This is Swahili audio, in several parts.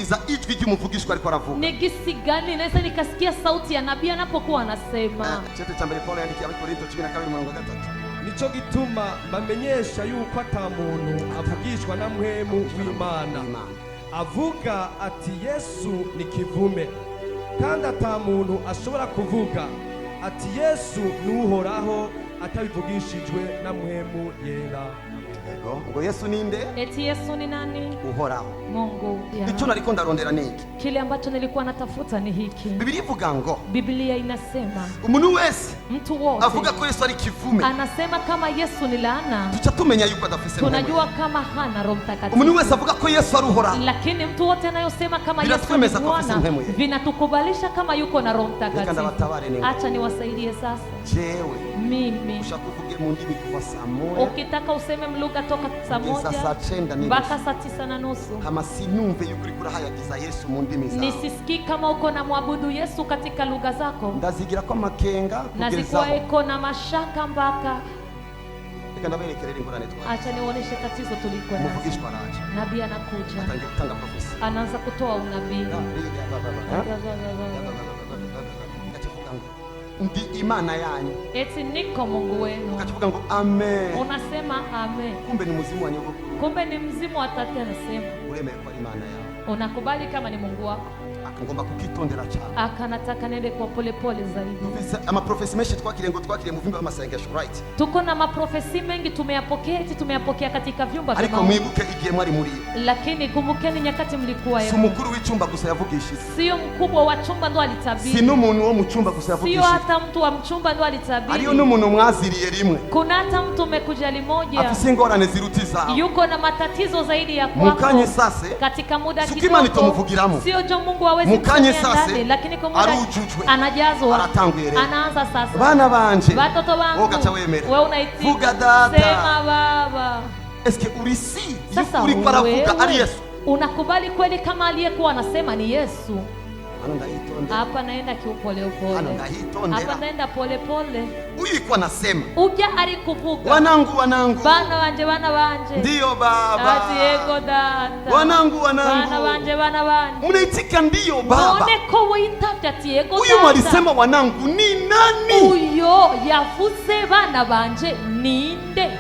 kumviriza ijwi ry'umuvugishwa ariko aravuga. Ni gisi gani naweza nikasikia sauti ya nabii anapokuwa anasema? Chete cha mbere Paulo yandikiye Abakorinto 12:3. Nico gituma bamenyesha yuko ata muntu avugishwa na muhemu w'Imana avuga ati Yesu ni kivume, kandi ata muntu ashobora kuvuga ati Yesu nuhoraho atabivugishijwe na muhemu yera. Ngo Yesu ninde? Eti Yesu ni nani? Uhoraho, Mungu. Icyo nariko ndarondera niki? Kile ambacho nilikuwa natafuta ni hiki. Biblia ivuga ngo, Biblia inasema umuntu wese mtu wote avuga ko Yesu ari kivume, anasema kama Yesu ni laana, tucha tumenya yuko adafise Mungu. tunajua kama hana Roho Mtakatifu. Umuntu wese avuga ko Yesu ari uhoraho, lakini mtu wote anayosema kama Yesu ni Bwana vinatukubalisha kama yuko na Roho Mtakatifu. Acha niwasaidie sasa. Jewe mimi ushakuvuge mu ndimi kuva saa moja, ukitaka useme mlugha toka saa moja mpaka saa 9:30, kama sinumve yuko uriko urahayagiza Yesu mu ndimi zawe, nisisikii kama uko na mwabudu Yesu katika lugha zako, ndazigira kwa makenga nazikuwa iko na mashaka mpaka. Reka ndaberekerere ingorane twaje. Acha nionyeshe tatizo tuliko nalo. Muvugishwa araje, nabii anakuja, atangiye gutanga profesi, anaanza kutoa unabii. Ndi Imana yanyu, eti niko Mungu wenu, ukavuga ngo amen, unasema amen, kumbe ni muzimu wa nyogokuru, kumbe ni mzimu wa tata anasema. uremeye kwa Imana yao, unakubali kama ni Mungu wako, akangomba kukitondera cyane, akanataka nende kwa polepole zaidi. ama profesi menshi twakiriye mu vyumba by'amasengesho, right? Tuko na maprofesi mengi tumeyapokea, tumeyapokea katika vyumba vya ariko mwibuke igihe mwari muri, lakini kumbukeni nyakati mlikuwa si mukuru w'icyumba gusa yavugishije, sio mkubwa wa chumba ndo alitabiri, si n'umuntu wo mu cyumba gusa yavugishije, sio hata mtu wa mchumba ndo alitabiri, ariyo n'umuntu mwaziriye rimwe, kuna hata mtu umekuja limoja afise ingorane zirutiza, yuko na matatizo zaidi ya kwako, mukanye sase katika muda kidogo, sio jo Mungu hawezi mukanye sase, lakini kwa muda arujujwe, anajazwa, aratanguye, anaanza sasa. Bana banje, watoto wangu, wewe unaitika, vuga data, sema baba. Eske urisi Sasa uri paravuga ari Yesu, unakubali kweli kama aliyekuwa anasema ni Yesu? Hapa naenda kiupole upole, hapa naenda pole pole. Huyu alikuwa anasema uja alikuvuga, wanangu, bana wanje, ndiyo baba, ati ego data, wanangu, bana wanje, munaitika ndiyo baba, none ko witavya ati ego data. Huyu mwalisema wanangu ni nani? Uyo yavuze bana banje ninde?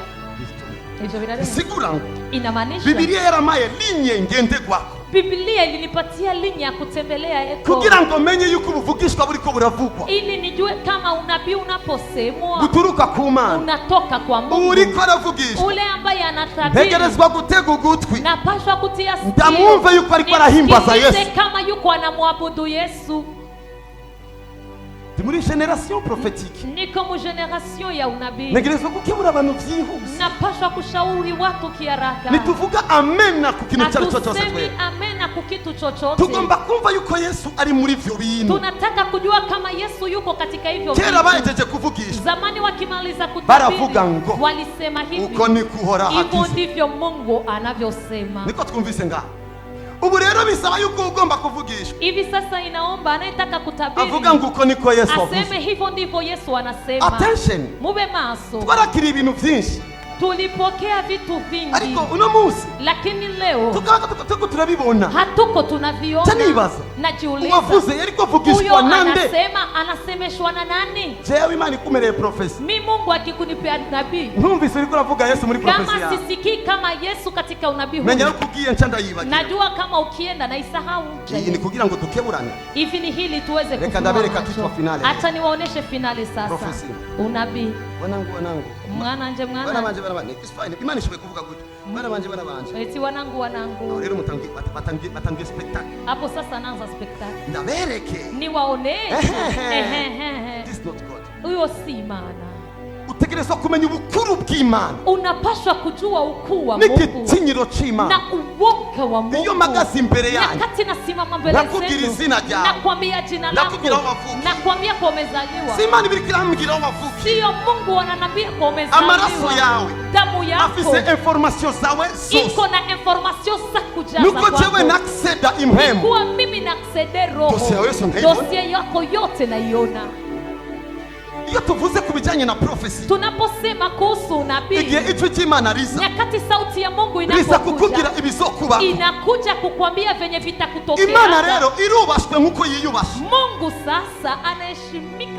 Sigura ngo inamaanisha Biblia yaramaye linye ngende kwako, Biblia ilinipatia linya ya kutembelea eko, kugira ngo menye yuko ubuvugishwa buriko buravugwa, ili nijue kama unabii unaposemwa guturuka ku Mana, unatoka kwa Mungu, uriko aravugishwa, ule ambaye anatabiri, ntegerezwa gutega ugutwi, napashwa kutia sikio, ndamwumva yuko ariko arahimbaza Yesu, kama yuko anamwabudu Yesu. muri generation prophétique, niko mu generation ya unabii, ntegerezwa gukemura abantu vyihuse, napashwa kushauri watu kiharaka, nituvuga amen ku kintu cyari cyo cyose, twe amen ku kitu chochote, tugomba kumva yuko Yesu ari muri vyo bintu, tunataka kujua kama Yesu yuko katika hivyo vitu. Kera bahejeje kuvugisha, zamani wakimaliza kutabiri, baravuga ngo walisema hivi, uko ni kuhora hakiza, hivyo ndivyo Mungu anavyosema. Niko twumvise nga ubu rero bisaba yuko ugomba kuvugishwa, hivi sasa inaomba anayetaka kutabiri avuga ngo uko niko Yesu avuze, aseme hivyo ndivyo Yesu anasema. Attention, mube maso, twarakira ibintu byinshi, tulipokea vitu vingi, ariko uno munsi lakini leo tuko turabibona, hatuko tunaviona. Tanibaza, najiuliza, uwavuze yariko vugishwa nande? Anasemeshwa na nani? Jewe Imana ikumereye profesi, mi Mungu akikunipea nabii, ntumvise uriko uravuga Yesu muri profesi kama yawe, sisikii kama Yesu katika unabii huu, menya ukugiye nchanda yibagira, najua kama ukienda na isahau. Iyi ni kugira ngo tukeburane, hivi ni hili tuweze kufunga. Reka ndabereka kichwa finale, acha niwaoneshe finale sasa. Profesi, unabii, wanangu, mwana nje, bana banje, it's fine, Imana ishobora kuvuga gutyo, bana banje, eti wanangu, rero batangiye spectacle hapo sasa, naanza spectacle, ndabereke, niwaoneshe. This is not God, huyo si Imana. Utegerezwa kumenya ubukuru bw'Imana, unapaswa kujua ukuu wa Mungu n'igitinyiro c'Imana na uwoga wa Mungu. Iyo magazi imbere yanyu, nyakati nasimama mbele zenu, nakubwira izina ryawe, nakwambia jina lako, nakwambia kwa umezaliwa. Si Imana ibirikira mbwira wavuki, sio Mungu ananiambia kwa umezaliwa. Amaraso yawe, damu yako, afise information zawe zose, iko na information za kujaza kwako, nuko jewe nakseda impemu, kwa mimi naksede roho, dossier yako yote naiona. Iyo tuvuze kubijanye na prophecy, tunaposema kuhusu nabii, igihe icyo cy'Imana riza, nyakati sauti ya Mungu inapokuja, riza kukubwira ibizokuba bikuba. inakuja kukwambia venye vitakutokea. Imana rero irubashwe nkuko yiyubasha. Mungu sasa anaheshimika